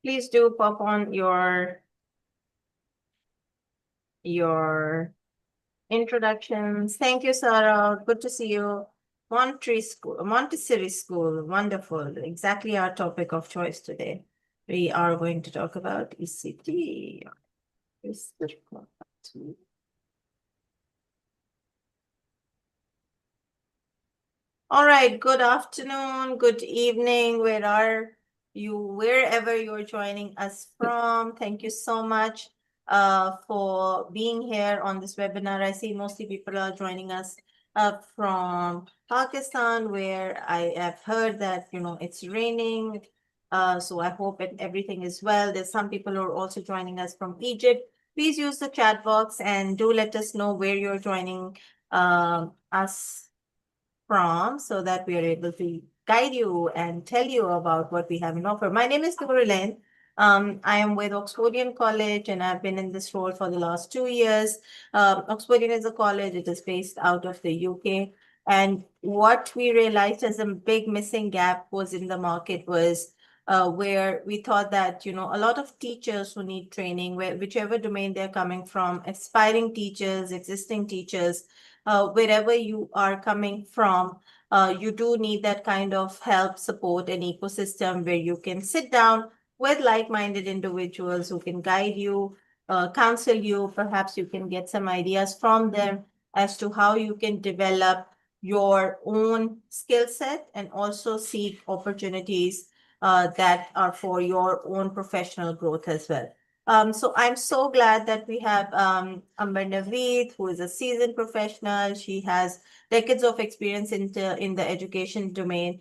Please do pop on your introductions. Thank you, Sarah. Good to see you. Montessori School, wonderful. Exactly our topic of choice today. We are going to talk about ECT. All right, good afternoon, good evening. Where are you, wherever you're joining us from? Thank you so much for being here on this webinar. I see mostly people are joining us from Pakistan, where I have heard that, it's raining. So I hope everything is well. There's some people who are also joining us from Egypt. Please use the chat box and do let us know where you're joining us from so that we are able to guide you and tell you about what we have in offer. My name is Noor. I am with Oxfordian College and I've been in this role for the last 2 years. Oxfordian is a college, it is based out of the UK. And what we realized as a big missing gap was in the market was where we thought that, a lot of teachers who need training, whichever domain they're coming from, aspiring teachers, existing teachers, wherever you are coming from, you do need that kind of help, support, and ecosystem where you can sit down with like-minded individuals who can guide you, counsel you. Perhaps you can get some ideas from them as to how you can develop your own skill set and also seek opportunities that are for your own professional growth as well. So I'm so glad that we have Amber Naveed, who is a seasoned professional. She has decades of experience in the education domain,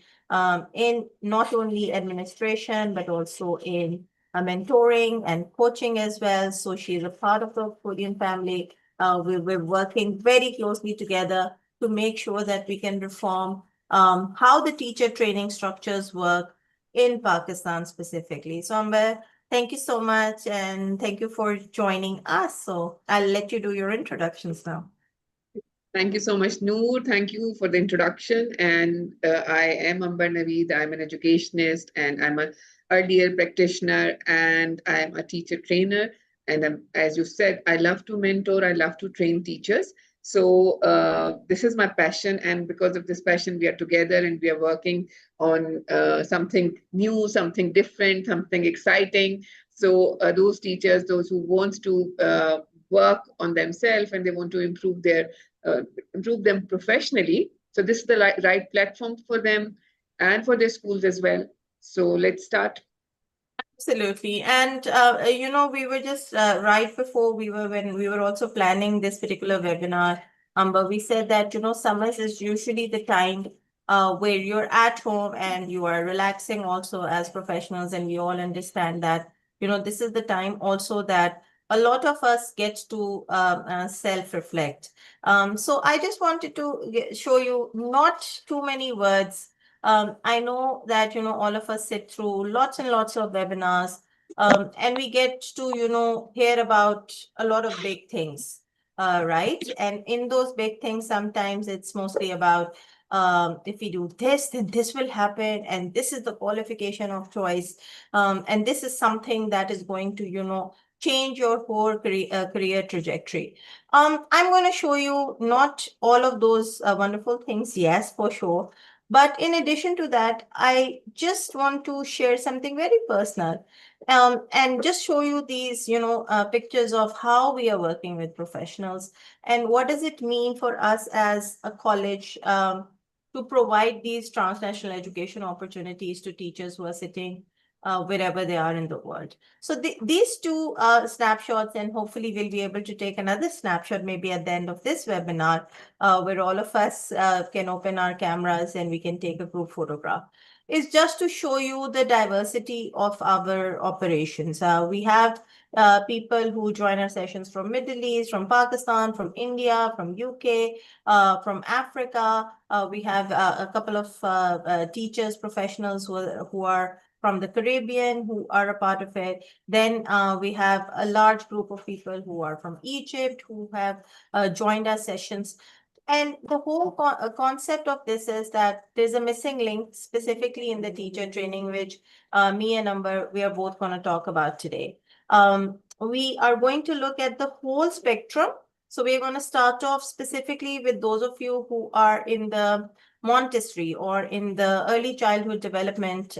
in not only administration, but also in mentoring and coaching as well. So she's a part of the Korean family. We're working very closely together to make sure that we can reform how the teacher training structures work in Pakistan specifically. So Amber, thank you so much, and thank you for joining us. So I'll let you do your introductions now. Thank you so much, Noor. Thank you for the introduction. And I am Amber Naveed. I'm an educationist and I'm an earlier practitioner and I'm a teacher trainer. And as you said, I love to mentor, I love to train teachers. So this is my passion. And because of this passion, we are together and we are working on something new, something different, something exciting. So those teachers, those who want to work on themselves and they want to uh, improve them professionally. So this is the right platform for them and for their schools as well. So let's start. Absolutely. And, we were just right before when we were also planning this particular webinar, but we said that, summers is usually the time where you're at home and you are relaxing also as professionals. And we all understand that, this is the time also that a lot of us get to self-reflect. So I just wanted to show you not too many words. I know that, all of us sit through lots and lots of webinars, and we get to, hear about a lot of big things, right? And in those big things, sometimes it's mostly about if we do this, then this will happen, and this is the qualification of choice, and this is something that is going to, change your whole career trajectory. I'm going to show you not all of those wonderful things, yes, for sure. But in addition to that, I just want to share something very personal, and just show you these, pictures of how we are working with professionals and what does it mean for us as a college to provide these transnational education opportunities to teachers who are sitting wherever they are in the world. So these two snapshots, and hopefully we'll be able to take another snapshot maybe at the end of this webinar, where all of us can open our cameras and we can take a group photograph, is just to show you the diversity of our operations. We have people who join our sessions from Middle East, from Pakistan, from India, from UK, from Africa. We have a couple of teachers, professionals who are from the Caribbean who are a part of it. Then we have a large group of people who are from Egypt who have joined our sessions. And the whole concept of this is that there's a missing link specifically in the teacher training, which me and Amber, we are both going to talk about today. We are going to look at the whole spectrum. So we're going to start off specifically with those of you who are in the Montessori or in the early childhood development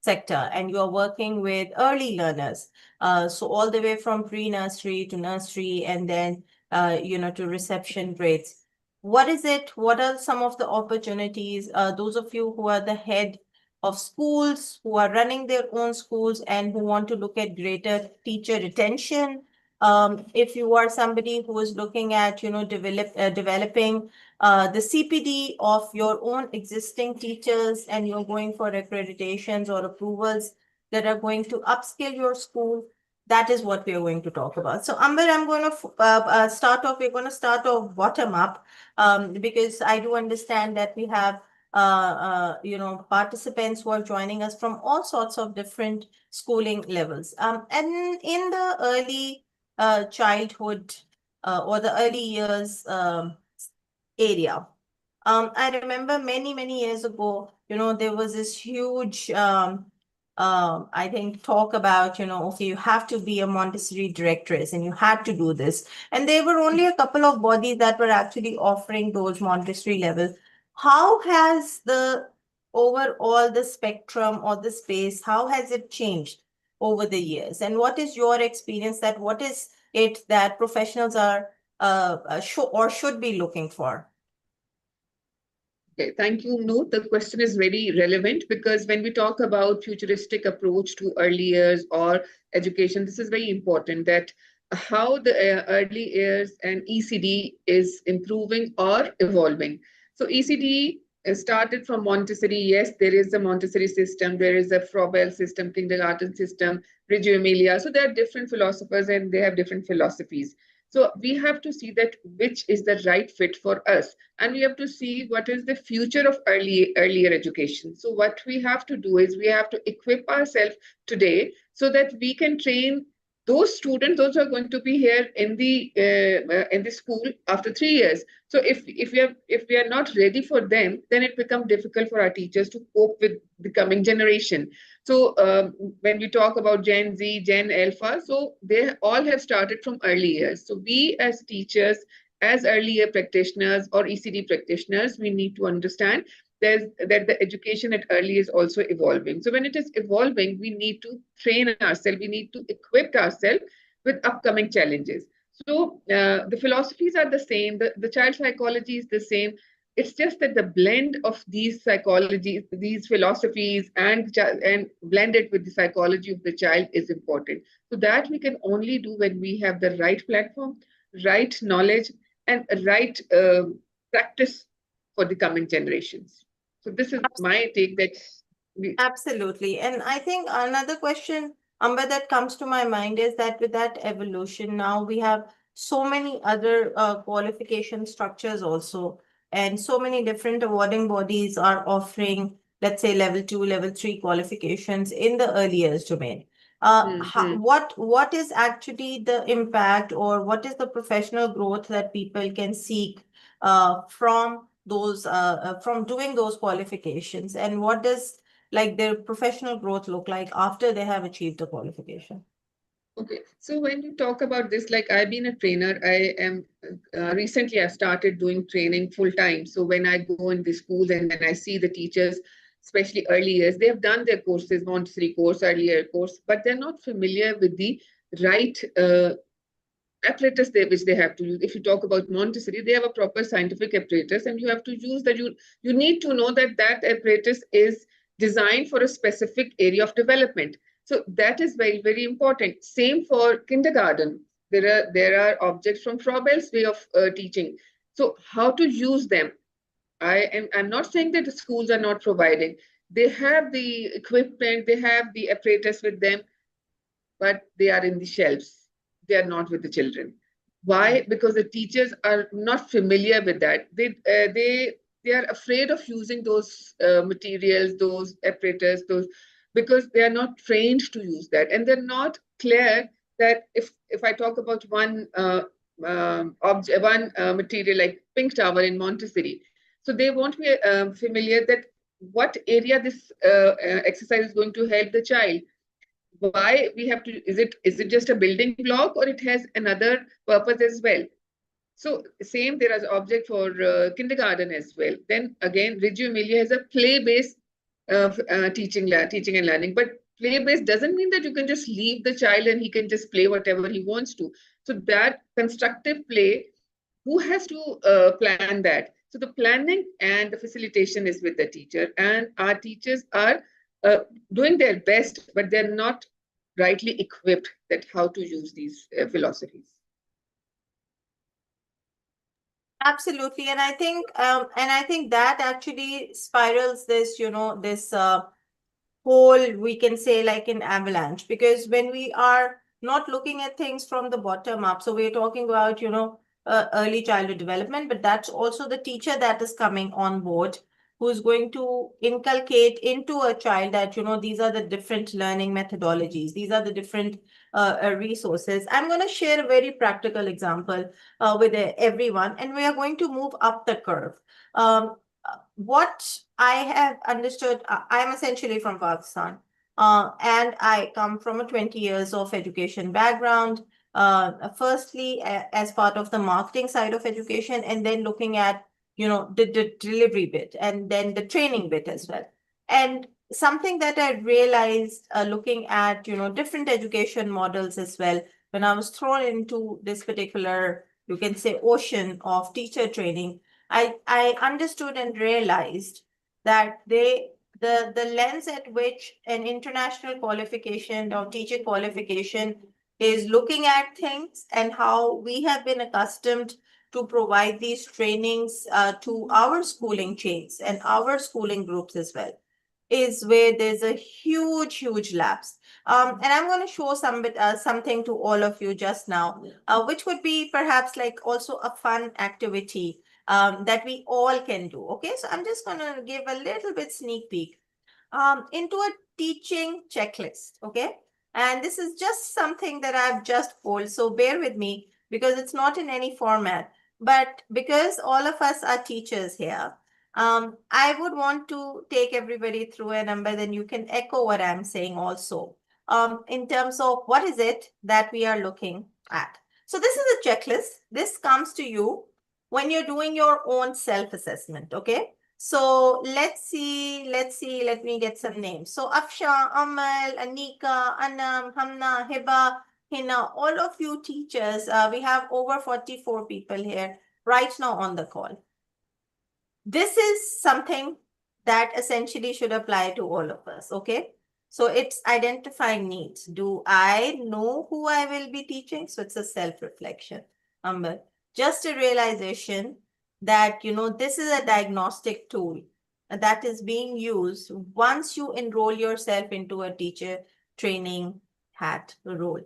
sector, and you are working with early learners. So all the way from pre-nursery to nursery, and then to reception grades. What is it? What are some of the opportunities? Those of you who are the head of schools, who are running their own schools and who want to look at greater teacher retention. If you are somebody who is looking at, developing the CPD of your own existing teachers, and you're going for accreditations or approvals that are going to upskill your school, that is what we are going to talk about. So Amber, I'm going to start off, we're going to start off bottom up, because I do understand that we have participants who are joining us from all sorts of different schooling levels. And in the early childhood or the early years area, I remember many, many years ago, there was this huge, I think, talk about, okay, you have to be a Montessori directress and you had to do this. And there were only a couple of bodies that were actually offering those Montessori levels. How has the overall the spectrum or the space, how has it changed over the years? And what is your experience that what is it that professionals are should be looking for? Okay, thank you, Noor. The question is very relevant because when we talk about futuristic approach to early years or education, this is very important that how the early years and ECD is improving or evolving. So ECD started from Montessori. Yes, there is a Montessori system, there is a Froebel system, kindergarten system, Reggio Emilia. So there are different philosophers and they have different philosophies. So we have to see that which is the right fit for us, and we have to see what is the future of earlier education. So what we have to do is we have to equip ourselves today so that we can train those students, those who are going to be here in the school after 3 years. So if we are not ready for them, then it becomes difficult for our teachers to cope with the coming generation. So when we talk about Gen Z, Gen Alpha, so they all have started from early years. So we as teachers, as earlier practitioners or ECD practitioners, we need to understand that the education at early is also evolving. So when it is evolving, we need to train ourselves, we need to equip ourselves with upcoming challenges. So the philosophies are the same, the child psychology is the same. It's just that the blend of these psychologies, these philosophies, and blend it with the psychology of the child is important. So that we can only do when we have the right platform, right knowledge, and right practice for the coming generations. So this is my take that Absolutely. And I think another question, Amber, that comes to my mind is that with that evolution, now we have so many other qualification structures also, and so many different awarding bodies are offering, let's say, level 2, level 3 qualifications in the early years domain. What is actually the impact, or what is the professional growth that people can seek from those from doing those qualifications, and what does like their professional growth look like after they have achieved the qualification? Okay, so when you talk about this, like I've been a trainer, I am recently I started doing training full time. So when I go in the schools and then I see the teachers, especially early years, they have done their courses, Montessori course, earlier course, but they're not familiar with the right apparatus which they have to use. If you talk about Montessori, they have a proper scientific apparatus, and you have to use that. You need to know that that apparatus is designed for a specific area of development. So that is very, very important. Same for kindergarten. There are objects from Froebel's way of teaching. So how to use them? I'm not saying that the schools are not providing. They have the equipment, they have the apparatus with them, but they are in the shelves. They are not with the children. Why? Because the teachers are not familiar with that. They are afraid of using those materials, those apparatus, those, because they are not trained to use that, and they're not clear that if I talk about one material like pink towel in Montessori. So they won't be familiar that what area this exercise is going to help the child. Why we have to, is it just a building block or it has another purpose as well? So same, there is object for kindergarten as well. Then again, Reggio Emilia has a play-based teaching and learning. But play-based doesn't mean that you can just leave the child and he can just play whatever he wants to. So that constructive play, who has to plan that? So the planning and the facilitation is with the teacher, and our teachers are doing their best, but they're not rightly equipped that how to use these philosophies. Absolutely. And I think that actually spirals this, this whole, we can say, like an avalanche, because when we are not looking at things from the bottom up, so we're talking about, early childhood development, but that's also the teacher that is coming on board, who's going to inculcate into a child that, these are the different learning methodologies, these are the different resources. I'm going to share a very practical example with everyone, and we are going to move up the curve. What I have understood, I'm essentially from Pakistan, and I come from a 20 years of education background. Firstly, as part of the marketing side of education, and then looking at, the delivery bit, and then the training bit as well. And something that I realized looking at, different education models as well, when I was thrown into this particular, you can say, ocean of teacher training, I understood and realized that the lens at which an international qualification or teacher qualification is looking at things, and how we have been accustomed to provide these trainings to our schooling chains and our schooling groups as well, is where there's a huge lapse. And I'm going to show something to all of you just now, which would be perhaps like also a fun activity that we all can do. Okay, so I'm just going to give a little bit sneak peek into a teaching checklist. Okay, and this is just something that I've just pulled, so bear with me because it's not in any format. But because all of us are teachers here, I would want to take everybody through a number, then you can echo what I'm saying also, in terms of what is it that we are looking at. So this is a checklist. This comes to you when you're doing your own self-assessment, okay? So let's see, let me get some names. So Afsha, Amal, Anika, Anam, Hamna, Hiba, Hina, all of you teachers, we have over 44 people here right now on the call. This is something that essentially should apply to all of us, okay? So it's identifying needs. Do I know who I will be teaching? So it's a self-reflection, Amber. Just a realization that, this is a diagnostic tool that is being used once you enroll yourself into a teacher training hat role.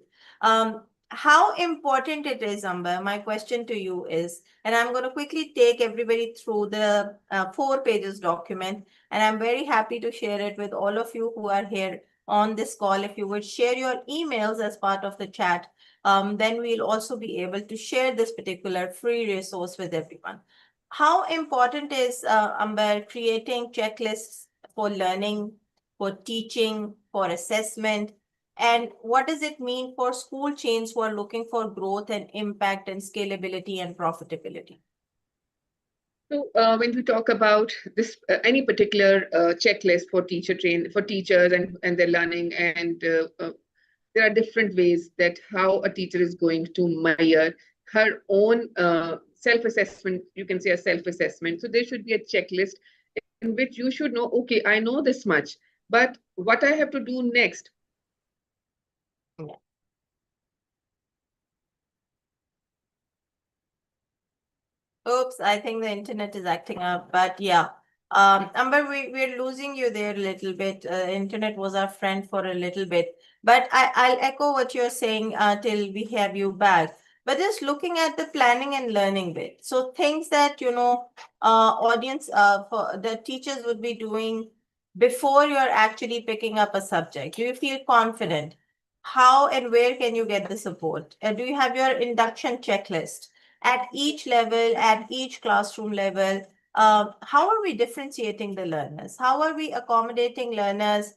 How important it is, Amber, my question to you is, and I'm going to quickly take everybody through the 4 pages document, and I'm very happy to share it with all of you who are here on this call. If you would share your emails as part of the chat, then we'll also be able to share this particular free resource with everyone. How important is, Amber, creating checklists for learning, for teaching, for assessment? And what does it mean for school chains who are looking for growth and impact and scalability and profitability? So when we talk about this, any particular checklist for teachers and their learning, and there are different ways that how a teacher is going to measure her own self-assessment. You can say a self-assessment. So there should be a checklist in which you should know, okay, I know this much, but what I have to do next. Yeah. Oops, I think the internet is acting up, but yeah. Amber, we're losing you there a little bit. Internet was our friend for a little bit, but I'll echo what you're saying till we have you back. But just looking at the planning and learning bit. So things that, audience, for the teachers would be doing before you're actually picking up a subject. Do you feel confident how and where can you get the support? Do you have your induction checklist at each level, at each classroom level? How are we differentiating the learners? How are we accommodating learners?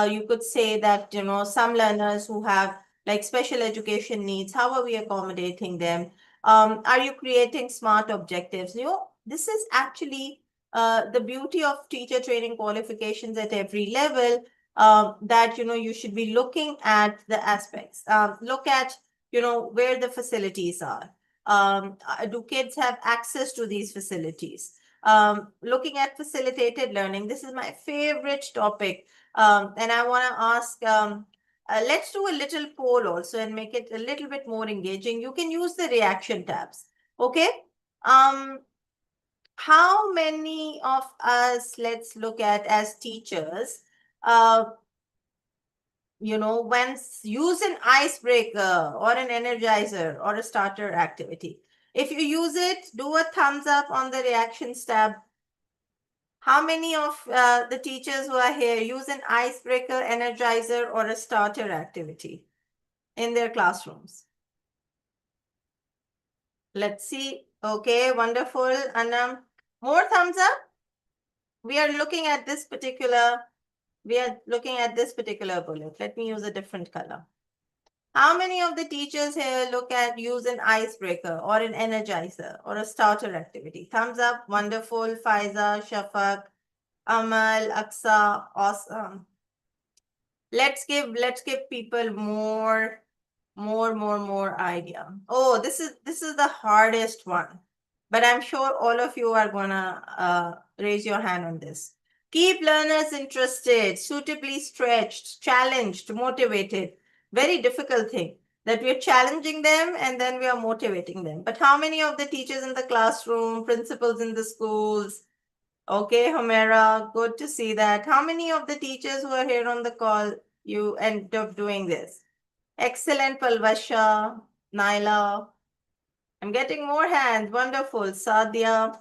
You could say that, some learners who have like special education needs, how are we accommodating them? Are you creating smart objectives? This is actually the beauty of teacher training qualifications at every level, that you should be looking at the aspects. Look at where the facilities are. Do kids have access to these facilities? Looking at facilitated learning, this is my favorite topic, and I want to ask. Let's do a little poll also and make it a little bit more engaging. You can use the reaction tabs. Okay. Um, how many of us, let's look at as teachers, uh, when use an icebreaker or an energizer or a starter activity. If you use it, do a thumbs up on the reactions tab. How many of the teachers who are here use an icebreaker, energizer, or a starter activity in their classrooms? Let's see. Okay, wonderful. And more thumbs up. We are looking at this particular bullet. Let me use a different color. How many of the teachers here use an icebreaker or an energizer or a starter activity? Thumbs up. Wonderful. Faiza, Shafaq, Amal, Aksa, awesome. Let's give people more idea. Oh, this is the hardest one, but I'm sure all of you are gonna raise your hand on this. Keep learners interested, suitably stretched, challenged, motivated. Very difficult thing that we're challenging them and then we are motivating them. But how many of the teachers in the classroom, principals in the schools? Okay, Homera, good to see that. How many of the teachers who are here on the call, you end up doing this? Excellent, Palvasha, Naila. I'm getting more hands. Wonderful. Sadia.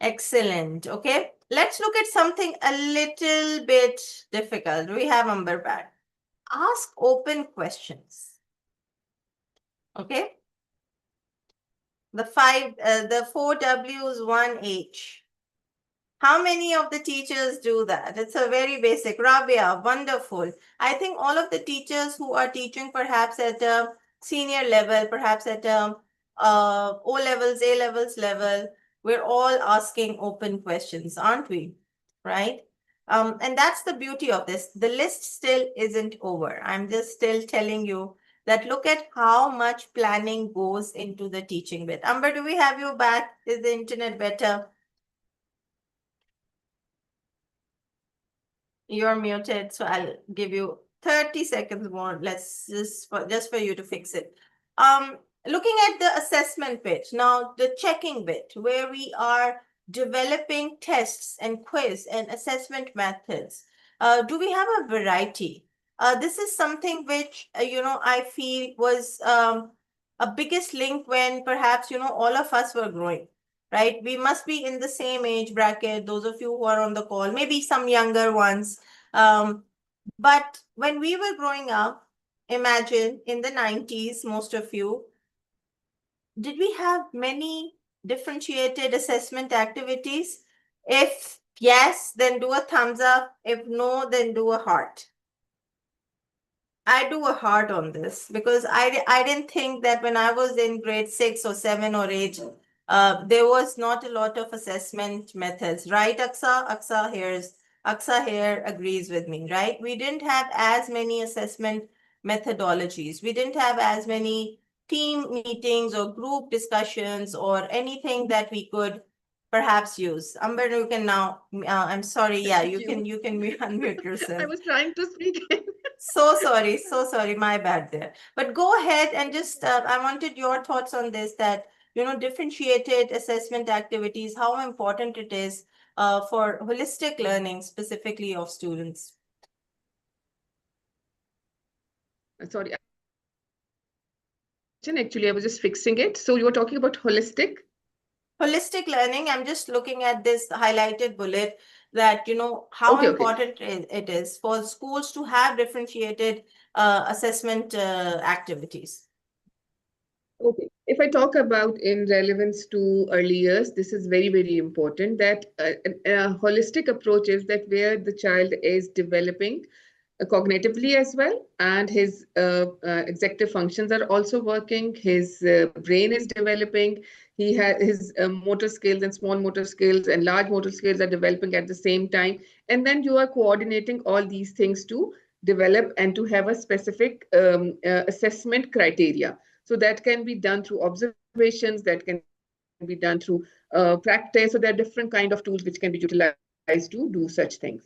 Excellent. Okay. Let's look at something a little bit difficult. We have Amber back. Ask open questions. Okay. The 4Ws, 1H. How many of the teachers do that? It's a very basic. Rabia, wonderful. I think all of the teachers who are teaching perhaps at a senior level, perhaps at a O levels, A levels level, we're all asking open questions, aren't we? Right? And that's the beauty of this. The list still isn't over. I'm just still telling you that look at how much planning goes into the teaching bit. Amber, do we have you back? Is the internet better? You're muted, so I'll give you 30 seconds more. Let's just for you to fix it. Looking at the assessment bit, now the checking bit, where we are developing tests and quiz and assessment methods. Do we have a variety? This is something which, I feel was a biggest link when perhaps, all of us were growing, right? We must be in the same age bracket, those of you who are on the call, maybe some younger ones. But when we were growing up, imagine in the 90s, most of you, did we have many differentiated assessment activities? If yes, then do a thumbs up. If no, then do a heart. I do a heart on this because I didn't think that when I was in grade 6 or 7 or 8, there was not a lot of assessment methods, right, Aksa? Aksa here agrees with me, right? We didn't have as many assessment methodologies. We didn't have as many team meetings or group discussions or anything that we could perhaps use. Amber, you can now, I'm sorry, yeah, Thank you you. can unmute yourself. I was trying to speak. So sorry, my bad there. But go ahead and just, I wanted your thoughts on this, that, differentiated assessment activities, how important it is for holistic learning, specifically of students. Sorry. Actually, I was just fixing it. So you were talking about holistic? Holistic learning, I'm just looking at this highlighted bullet that, how Okay. important it is for schools to have differentiated assessment activities. Okay, if I talk about in relevance to early years, this is very, very important that a holistic approach is that where the child is developing cognitively as well, and his executive functions are also working, his brain is developing, he has his motor skills and small motor skills and large motor skills are developing at the same time. And then you are coordinating all these things to develop and to have a specific assessment criteria. So that can be done through observations, that can be done through practice. So there are different kind of tools which can be utilized to do such things.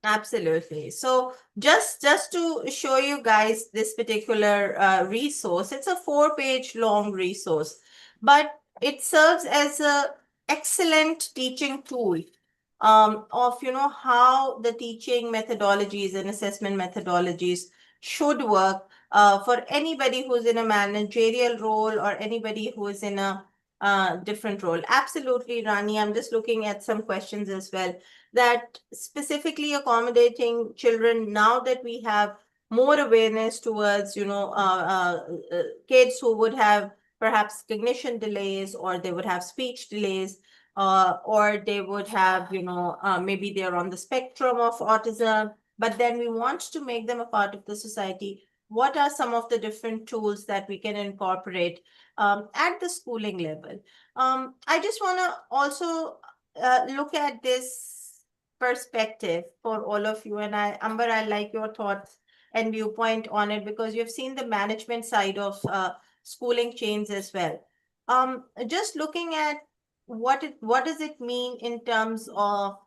Absolutely. So just to show you guys this particular resource, it's a 4-page long resource, but it serves as a excellent teaching tool of how the teaching methodologies and assessment methodologies should work for anybody who's in a managerial role or anybody who is in a different role. Absolutely, Rani. I'm just looking at some questions as well, that specifically accommodating children now that we have more awareness towards kids who would have perhaps cognition delays, or they would have speech delays, or they would have maybe they're on the spectrum of autism, but then we want to make them a part of the society. What are some of the different tools that we can incorporate at the schooling level? I just want to also look at this perspective for all of you. And Amber, I like your thoughts and viewpoint on it, because you've seen the management side of schooling chains as well. Just looking at what does it mean in terms of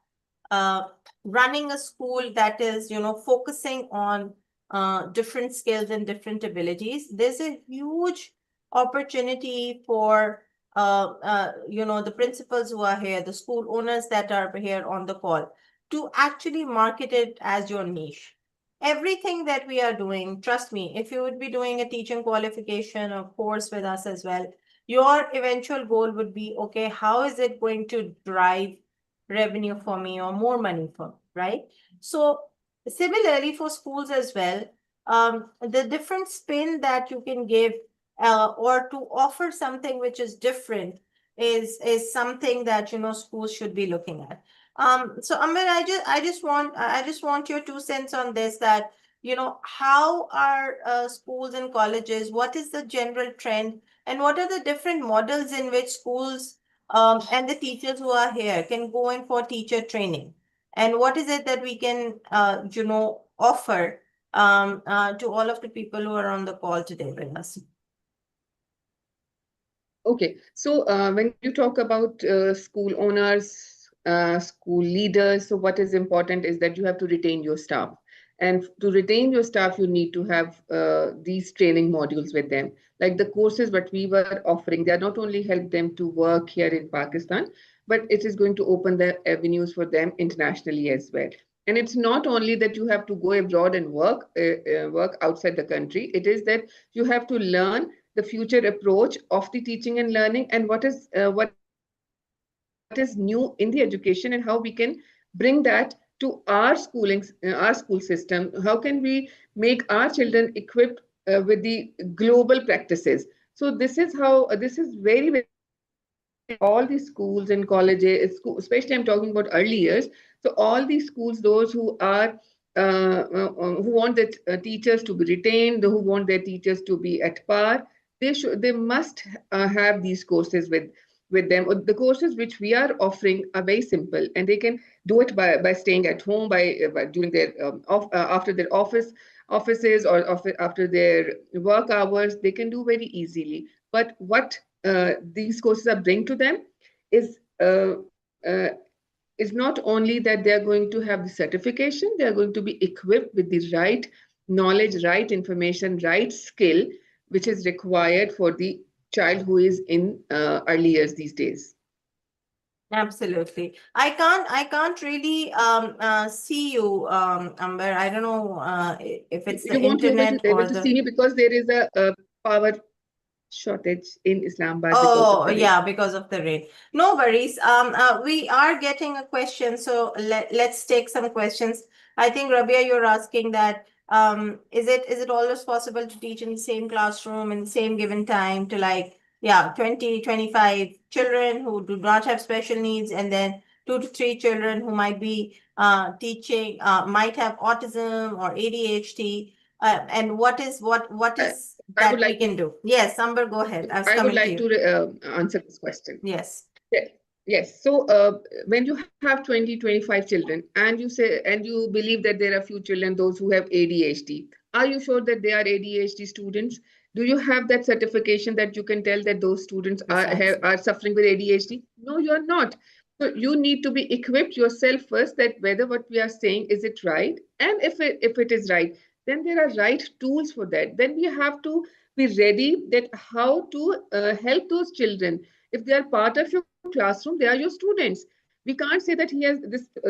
uh, running a school that is, focusing on different skills and different abilities. There's a huge opportunity for the principals who are here, the school owners that are here on the call, to actually market it as your niche. Everything that we are doing, trust me, if you would be doing a teaching qualification or course with us as well, your eventual goal would be, okay, how is it going to drive revenue for me or more money for me, right? So similarly for schools as well, the different spin that you can give or to offer something which is different is something that schools should be looking at. So Amber, I just want your 2 cents on this, that how are schools and colleges, what is the general trend, and what are the different models in which schools and the teachers who are here can go in for teacher training, and what is it that we can offer to all of the people who are on the call today with us? Okay, so when you talk about school owners, school leaders, so what is important is that you have to retain your staff. And to retain your staff, you need to have these training modules with them. Like the courses what we were offering, they are not only help them to work here in Pakistan, but it is going to open the avenues for them internationally as well. And it's not only that you have to go abroad and work outside the country. It is that you have to learn the future approach of the teaching and learning, and what is new in the education, and how we can bring that to our our school system. How can we make our children equipped with the global practices? So this is how this is very, very all the schools and colleges, especially I'm talking about early years. So all these schools, those who are who want their teachers to be retained, who want their teachers to be at par, they must have these courses with them. The courses which we are offering are very simple, and they can do it by staying at home, by during their after their offices, or after their work hours. They can do very easily. But what these courses are bring to them is uh, is not only that they are going to have the certification, they are going to be equipped with the right knowledge, right information, right skill, which is required for the child who is in early years these days. Absolutely. I can't really see you, Amber. I don't know if it's the You won't be internet able or to the. see me because there is a power shortage in Islamabad because of Oh, the rain. yeah, because of the rain. No worries. We are getting a question, so let's take some questions. I think, Rabia, you're asking that Is it always possible to teach in the same classroom in the same given time to like, yeah, 20, 25 children who do not have special needs, and then 2 to 3 children who might be teaching, might have autism or ADHD, and what is I would that we like can do? Yes, Amber, go ahead. I was I would coming to like you. to answer this question. Yes. Yes. Yes. So when you have 20, 25 children and you say, and you believe that there are few children, those who have ADHD, are you sure that they are ADHD students? Do you have that certification that you can tell that those students are suffering with ADHD? No, you are not. So you need to be equipped yourself first that whether what we are saying, is it right? And if it is right, then there are right tools for that. Then we have to be ready that how to help those children. If they are part of your classroom, they are your students. We can't say that he has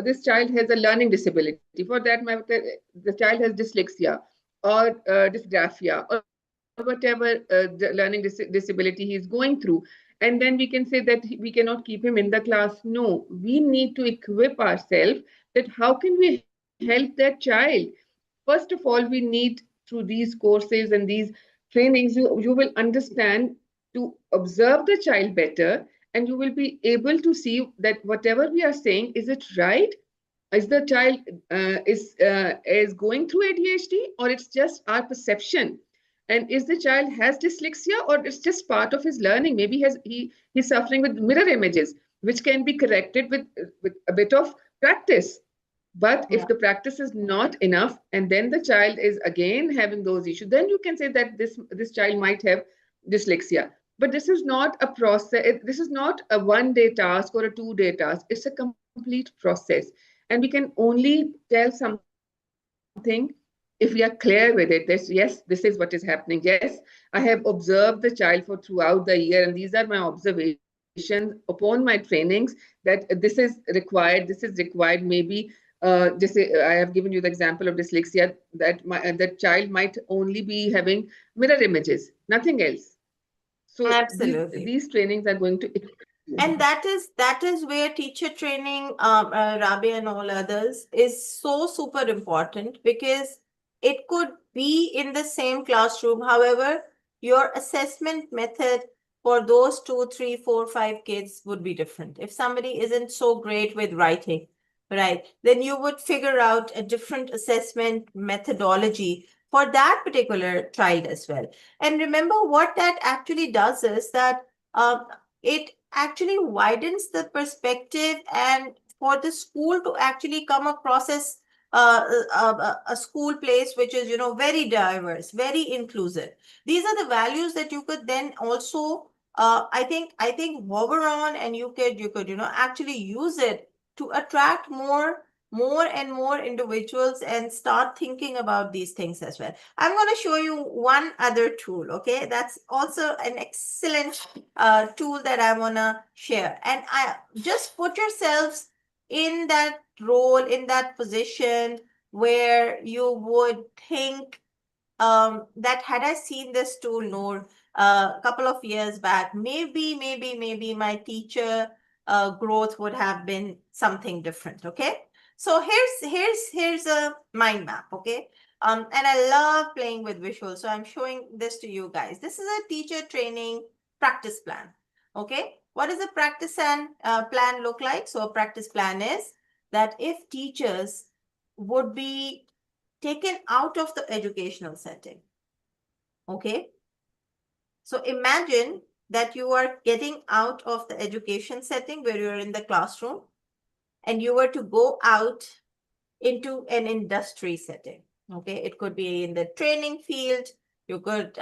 this child has a learning disability. For that matter, the child has dyslexia or dysgraphia or whatever the learning disability he is going through. And then we can say that we cannot keep him in the class. No, we need to equip ourselves that how can we help that child. First of all, we need through these courses and these trainings, you will understand to observe the child better, and you will be able to see that whatever we are saying, is it right? Is the child is going through ADHD, or it's just our perception? And is the child has dyslexia, or it's just part of his learning? Maybe he's suffering with mirror images, which can be corrected with a bit of practice. But if the practice is not enough, and then the child is again having those issues, then you can say that this child might have dyslexia. But this is not a process. This is not a 1 day task or a 2 day task. It's a complete process, and we can only tell something if we are clear with it. This, yes, this is what is happening. Yes, I have observed the child for throughout the year, and these are my observations upon my trainings that this is required, maybe just I have given you the example of dyslexia, that child might only be having mirror images, nothing else. So Absolutely. these trainings are going to. And that is where teacher training, Rabia and all others, is so super important, because it could be in the same classroom. However, your assessment method for those 2, 3, 4, 5 kids would be different. If somebody isn't so great with writing, right, then you would figure out a different assessment methodology for that particular child as well. And remember, what that actually does is that it actually widens the perspective, and for the school to actually come across as a school place which is, very diverse, very inclusive. These are the values that you could then also, I think hover on, and you could actually use it to attract more and more individuals and start thinking about these things as well. I'm going to show you one other tool, okay? That's also an excellent tool that I want to share. And I just put yourselves in that role, in that position where you would think that had I seen this tool, Noor, a couple of years back, maybe my teacher growth would have been something different. Okay, so here's a mind map. Okay, and I love playing with visuals, so I'm showing this to you guys. This is a teacher training practice plan. Okay, what does a practice plan look like? So a practice plan is that if teachers would be taken out of the educational setting. Okay. So imagine that you are getting out of the education setting where you're in the classroom, and you were to go out into an industry setting. Okay. It could be in the training field. You could,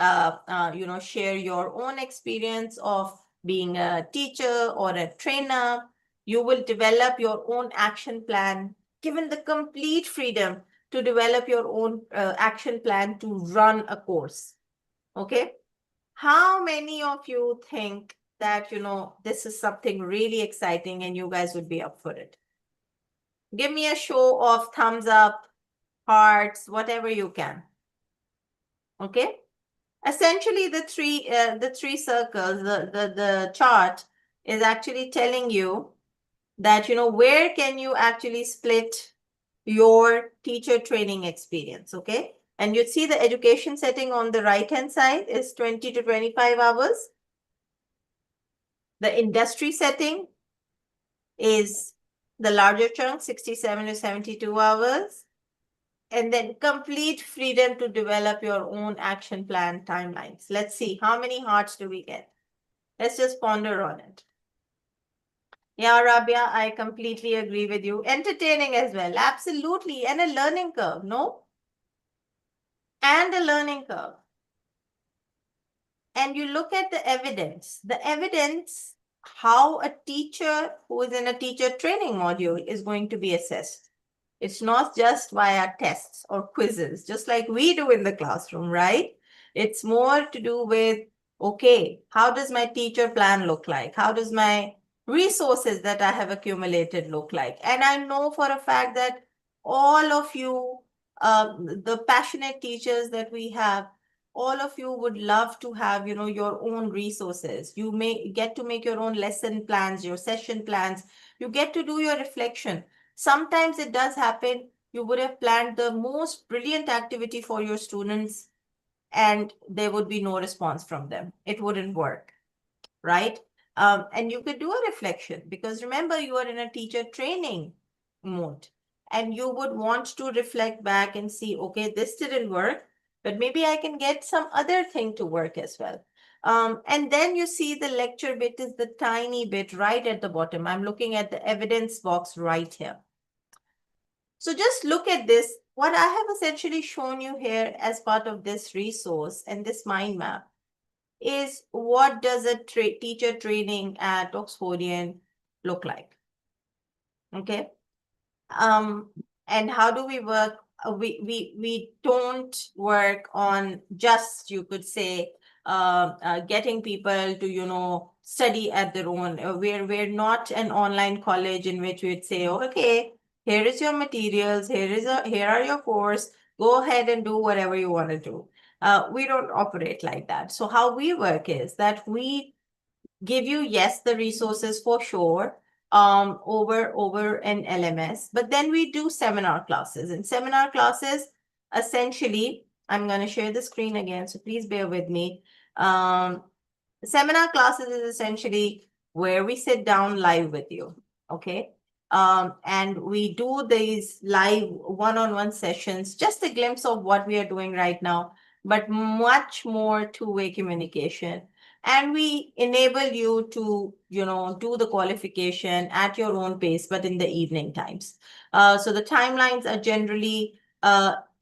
share your own experience of being a teacher or a trainer. You will develop your own action plan, given the complete freedom to develop your own action plan to run a course. Okay. How many of you think that, this is something really exciting and you guys would be up for it? Give me a show of thumbs up, hearts, whatever you can. Okay. Essentially, the three circles, the chart is actually telling you that, where can you actually split your teacher training experience. Okay. And you'd see the education setting on the right-hand side is 20 to 25 hours. The industry setting is the larger chunk, 67 to 72 hours. And then complete freedom to develop your own action plan timelines. Let's see, how many hearts do we get? Let's just ponder on it. Yeah, Rabia, I completely agree with you. Entertaining as well, absolutely. And a learning curve, no? And a learning curve. And you look at the evidence, how a teacher who is in a teacher training module is going to be assessed. It's not just via tests or quizzes, just like we do in the classroom, right? It's more to do with, okay, how does my teacher plan look like? How does my resources that I have accumulated look like? And I know for a fact that all of you, the passionate teachers that we have, all of you would love to have, your own resources. You may get to make your own lesson plans, your session plans. You get to do your reflection. Sometimes it does happen, you would have planned the most brilliant activity for your students and there would be no response from them. It wouldn't work, right? And you could do a reflection because remember, you are in a teacher training mode and you would want to reflect back and see, okay, this didn't work, but maybe I can get some other thing to work as well. And then you see the lecture bit is the tiny bit right at the bottom. I'm looking at the evidence box right here. So just look at this. What I have essentially shown you here as part of this resource and this mind map is what does a teacher training at Oxfordian look like? Okay. And how do we work? We don't work on just, you could say, getting people to, study at their own. We're not an online college in which we'd say, okay, here is your materials, here are your course, go ahead and do whatever you want to do. We don't operate like that. So how we work is that we give you, yes, the resources for sure, over an LMS, but then we do seminar classes. And seminar classes, essentially, I'm going to share the screen again, so please bear with me. Seminar classes is essentially where we sit down live with you, okay? And we do these live one-on-one sessions, just a glimpse of what we are doing right now, but much more two-way communication. And we enable you to, do the qualification at your own pace, but in the evening times. So the timelines are generally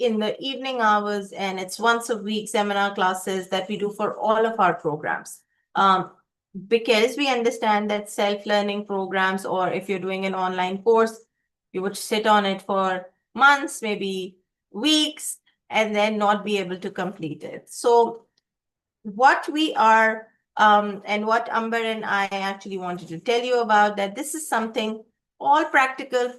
in the evening hours, and it's once a week seminar classes that we do for all of our programs. Because we understand that self-learning programs, or if you're doing an online course, you would sit on it for months, maybe weeks, and then not be able to complete it. So what we are, and what Amber and I actually wanted to tell you about, that this is something all practical.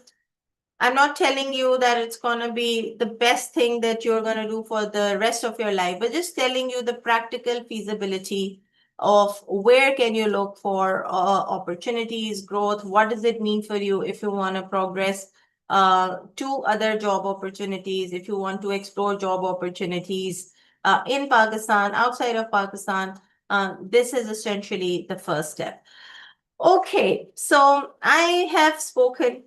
I'm not telling you that it's going to be the best thing that you're going to do for the rest of your life, but just telling you the practical feasibility of where can you look for opportunities, growth, what does it mean for you if you want to progress to other job opportunities, if you want to explore job opportunities in Pakistan, outside of Pakistan. This is essentially the first step. Okay, so I have spoken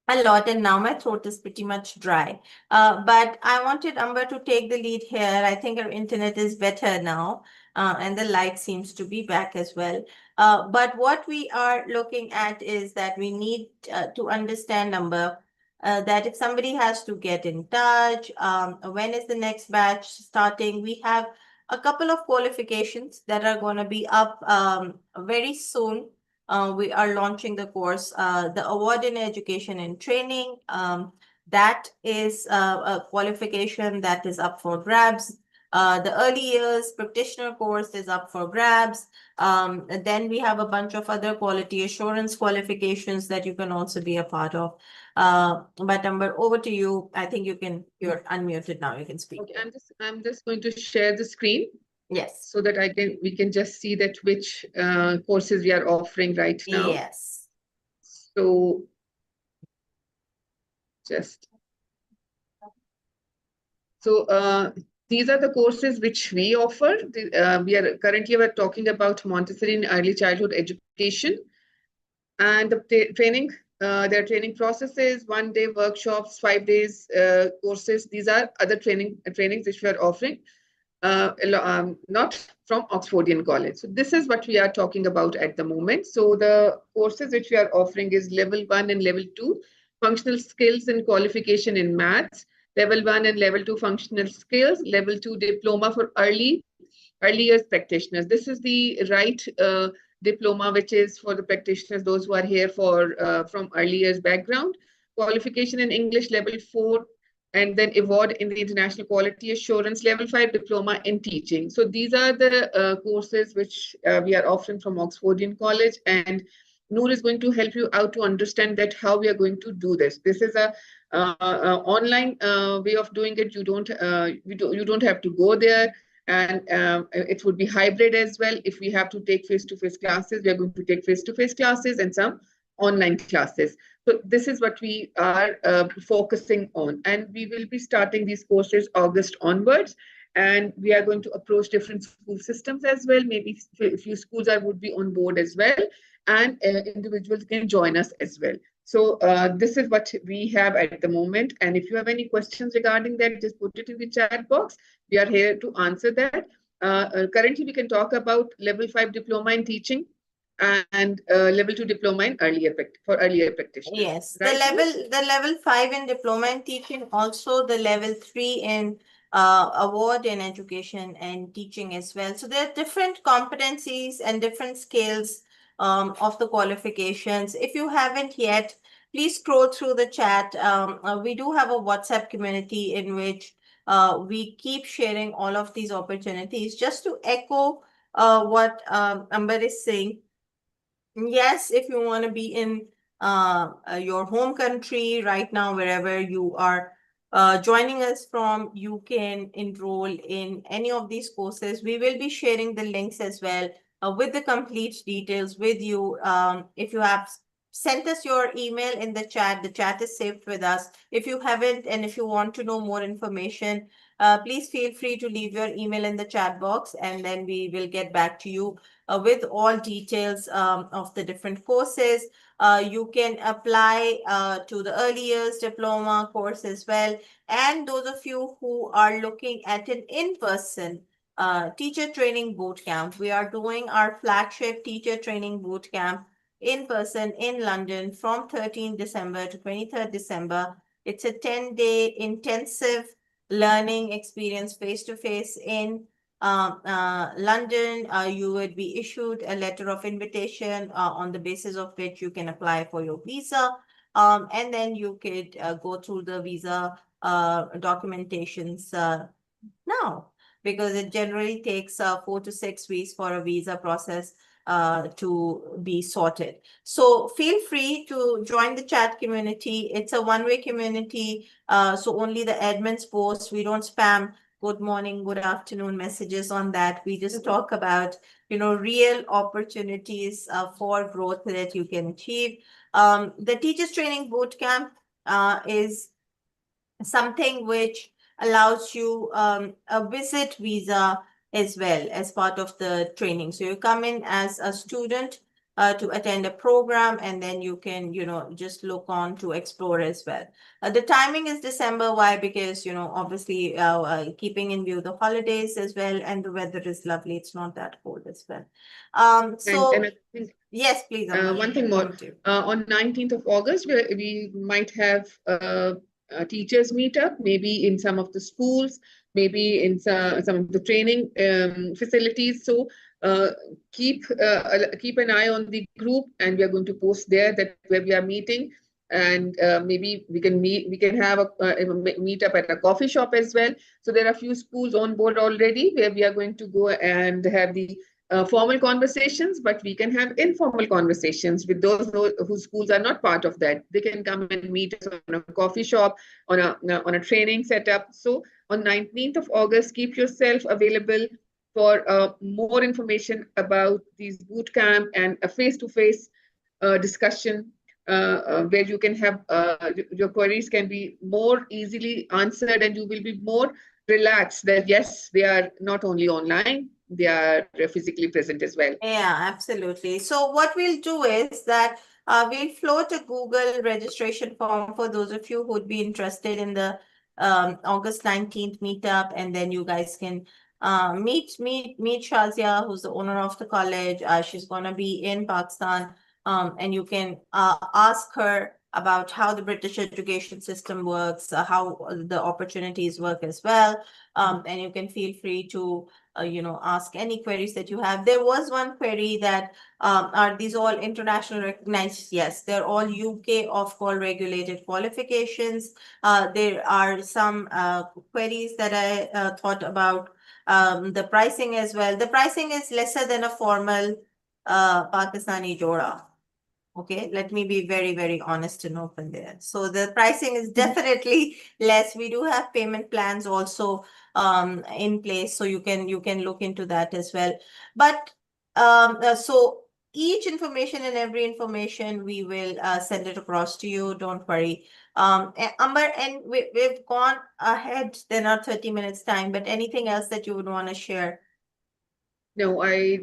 a lot and now my throat is pretty much dry. But I wanted Amber to take the lead here. I think our internet is better now, and the light seems to be back as well. But what we are looking at is that we need to understand, Amber, that if somebody has to get in touch, when is the next batch starting? We have a couple of qualifications that are going to be up very soon. We are launching the course, the Award in Education and Training. That is a qualification that is up for grabs. The early years practitioner course is up for grabs. And then we have a bunch of other quality assurance qualifications that you can also be a part of. But Amber, over to you. I think you're unmuted now. You can speak. Okay, I'm just going to share the screen. Yes. So that we can just see that which courses we are offering right now. Yes. So just So these are the courses which we offer. We're talking about Montessori in early childhood education, and the training. There are training processes, 1 day workshops, 5 days courses. These are other trainings which we are offering, not from Oxfordian College. So this is what we are talking about at the moment. So the courses which we are offering is level 1 and level 2, functional skills and qualification in maths, level 1 and level 2 functional skills, level 2 diploma for early years practitioners. This is the right diploma, which is for the practitioners, those who are here for from early years background. Qualification in English level 4, and then award in the International Quality Assurance level 5 diploma in teaching. So these are the courses which we are offering from Oxfordian College, and Noor is going to help you out to understand that how we are going to do this. This is a online way of doing it. You don't have to go there, and it would be hybrid as well. If we have to take face-to-face classes, we are going to take face-to-face classes and some online classes. So this is what we are focusing on, and we will be starting these courses August onwards. And we are going to approach different school systems as well. Maybe a few schools would be on board as well, and individuals can join us as well. So this is what we have at the moment. And if you have any questions regarding that, just put it in the chat box. We are here to answer that. Currently, we can talk about level 5 diploma in teaching and level 2 diploma in for earlier practitioners. Yes, right? the level 5 in diploma in teaching, also the level 3 in award in education and teaching as well. So there are different competencies and different scales of the qualifications. If you haven't yet, please scroll through the chat. We do have a WhatsApp community in which we keep sharing all of these opportunities. Just to echo what Amber is saying, yes, if you want to be in your home country right now, wherever you are joining us from, you can enroll in any of these courses. We will be sharing the links as well with the complete details with you. If you have sent us your email in the chat is saved with us. If you haven't, and if you want to know more information, please feel free to leave your email in the chat box, and then we will get back to you with all details of the different courses. You can apply to the early years diploma course as well. And those of you who are looking at an in-person teacher training boot camp, we are doing our flagship teacher training boot camp in person in London from 13th December to 23rd December. It's a 10-day intensive learning experience face-to-face in London. You would be issued a letter of invitation on the basis of which you can apply for your visa. And then you could go through the visa documentations now, because it generally takes 4 to 6 weeks for a visa process to be sorted. So feel free to join the chat community. It's a one-way community. So only the admins post. We don't spam good morning, good afternoon messages on that. We just talk about, real opportunities for growth that you can achieve. The Teachers Training Bootcamp is something which allows you a visit visa as well as part of the training. So you come in as a student to attend a program, and then you can, just look on to explore as well. The timing is December. Why? Because, obviously keeping in view the holidays as well, and the weather is lovely. It's not that cold as well. And I think, yes, please. one thing more. On 19th of August, we might have a teachers meetup, maybe in some of the schools, maybe in some of the training facilities. So keep an eye on the group, and we are going to post there that where we are meeting, and maybe we can have a meetup at a coffee shop as well. So there are a few schools on board already where we are going to go and have the formal conversations, but we can have informal conversations with those whose schools are not part of that. They can come and meet us on a coffee shop, on a training setup. So on 19th of August, keep yourself available for more information about these boot camp and a face-to-face discussion where you can have your queries can be more easily answered, and you will be more relaxed that yes, they are not only online, they are physically present as well. Yeah, absolutely. So what we'll do is that we'll float a Google registration form for those of you who'd be interested in the August 19th meetup, and then you guys can meet Shazia, who's the owner of the college. She's gonna be in Pakistan, and you can ask her about how the British education system works, how the opportunities work as well, and you can feel free to ask any queries that you have. There was one query that are these all international recognized? Yes, they're all UK Ofqual regulated qualifications. There are some queries that I thought about the pricing as well. The pricing is lesser than a formal Pakistani Joda. Okay, let me be very, very honest and open there. So the pricing is definitely less. We do have payment plans also in place, so you can look into that as well. But so each information and every information we will send it across to you. Don't worry. Amber, and we've gone ahead than our 30 minutes time, but anything else that you would want to share? No, I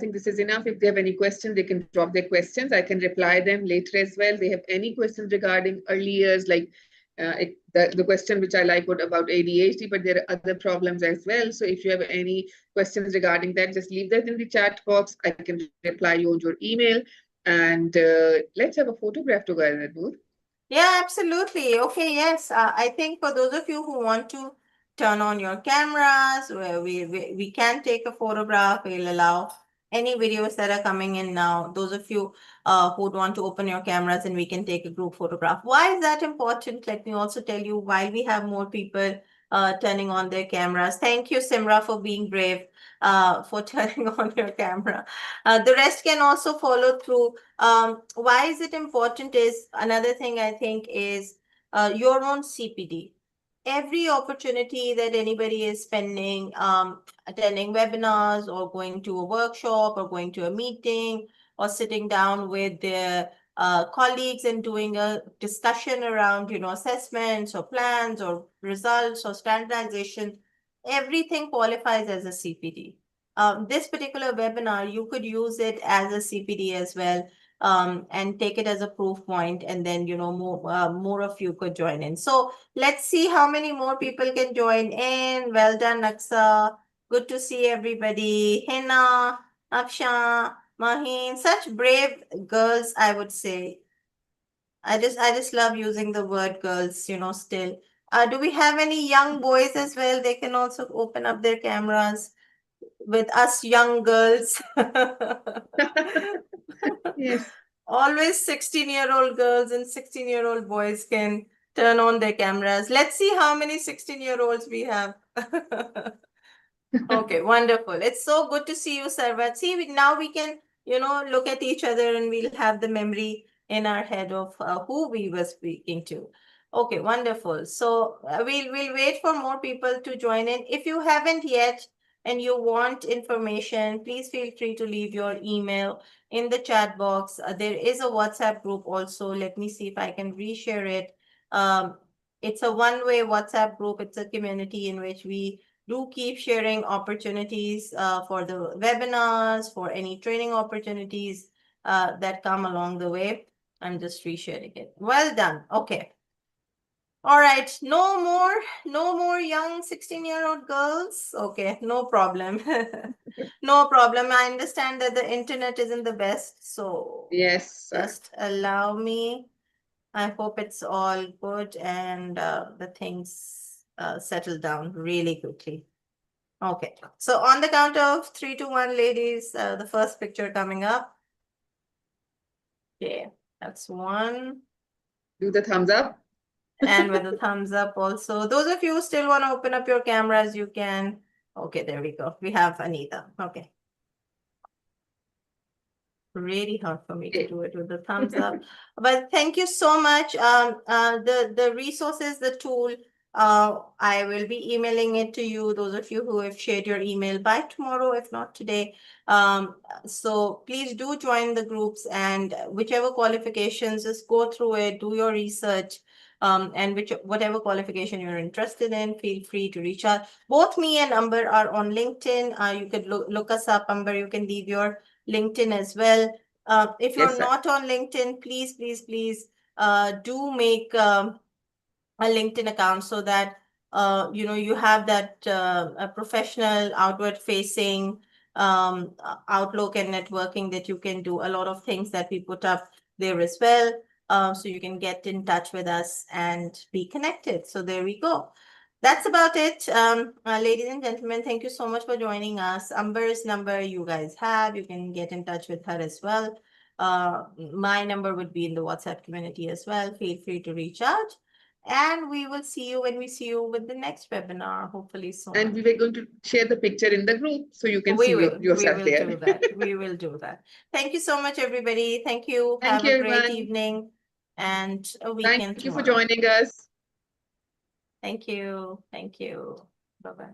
think this is enough. If they have any questions, they can drop their questions. I can reply them later as well. They have any questions regarding early years, like the question which I like about ADHD, but there are other problems as well. So if you have any questions regarding that, just leave that in the chat box. I can reply you on your email. And let's have a photograph together, Noor. Yeah, absolutely. Okay, yes. I think for those of you who want to turn on your cameras, where we can take a photograph, we'll allow any videos that are coming in now. Those of you who'd want to open your cameras and we can take a group photograph. Why is that important? Let me also tell you why we have more people turning on their cameras. Thank you, Simra, for being brave for turning on your camera. The rest can also follow through. Why is it important is another thing I think is your own CPD. Every opportunity that anybody is spending, attending webinars or going to a workshop or going to a meeting or sitting down with their colleagues and doing a discussion around, assessments or plans or results or standardization, everything qualifies as a CPD. This particular webinar, you could use it as a CPD as well, and take it as a proof point, and then more of you could join in. So let's see how many more people can join in. Well done, Naksa. Good to see everybody. Hina, Afsha, Mahin, such brave girls, I would say. I just love using the word girls, still. Do we have any young boys as well? They can also open up their cameras with us young girls. Yes. Always 16-year-old girls and 16-year-old boys can turn on their cameras. Let's see how many 16-year-olds we have. Okay, wonderful. It's so good to see you, Sarvat. See, now we can, look at each other and we'll have the memory in our head of who we were speaking to. Okay, wonderful. So we'll wait for more people to join in. If you haven't yet and you want information, please feel free to leave your email in the chat box. There is a WhatsApp group also. Let me see if I can reshare it. It's a one-way WhatsApp group. It's a community in which we do keep sharing opportunities for the webinars, for any training opportunities that come along the way. I'm just resharing it. Well done. Okay. All right. No more young 16-year-old girls. Okay, no problem. No problem. I understand that the internet isn't the best, so Yes. just allow me. I hope it's all good and the things settle down really quickly. Okay, so on the count of 3, 2, 1, ladies, the first picture coming up. Okay, that's one. Do the thumbs up. And with a thumbs up also. Those of you who still want to open up your cameras, you can. Okay, there we go. We have Anita. Okay. Really hard for me to do it with the thumbs up. But thank you so much. The resources, the tool, I will be emailing it to you, those of you who have shared your email by tomorrow, if not today. So please do join the groups, and whichever qualifications, just go through it, do your research. And whatever qualification you're interested in, feel free to reach out. Both me and Amber are on LinkedIn. You could look us up. Amber, you can leave your LinkedIn as well. If you're Yes, sir. not on LinkedIn, please, do make a LinkedIn account so that you have that a professional outward facing outlook and networking, that you can do a lot of things that we put up there as well. So you can get in touch with us and be connected. So there we go. That's about it. Ladies and gentlemen, thank you so much for joining us. Amber's number you guys have. You can get in touch with her as well. My number would be in the WhatsApp community as well. Feel free to reach out. And we will see you when we see you with the next webinar, hopefully And we soon. were going to share the picture in the group so you can see We yourself will there. do that. We will do that. Thank you so much, everybody. Thank you. Thank Have you, a great everyone. evening and a Thank weekend you for tomorrow. joining us. Thank you. Thank you. Bye-bye.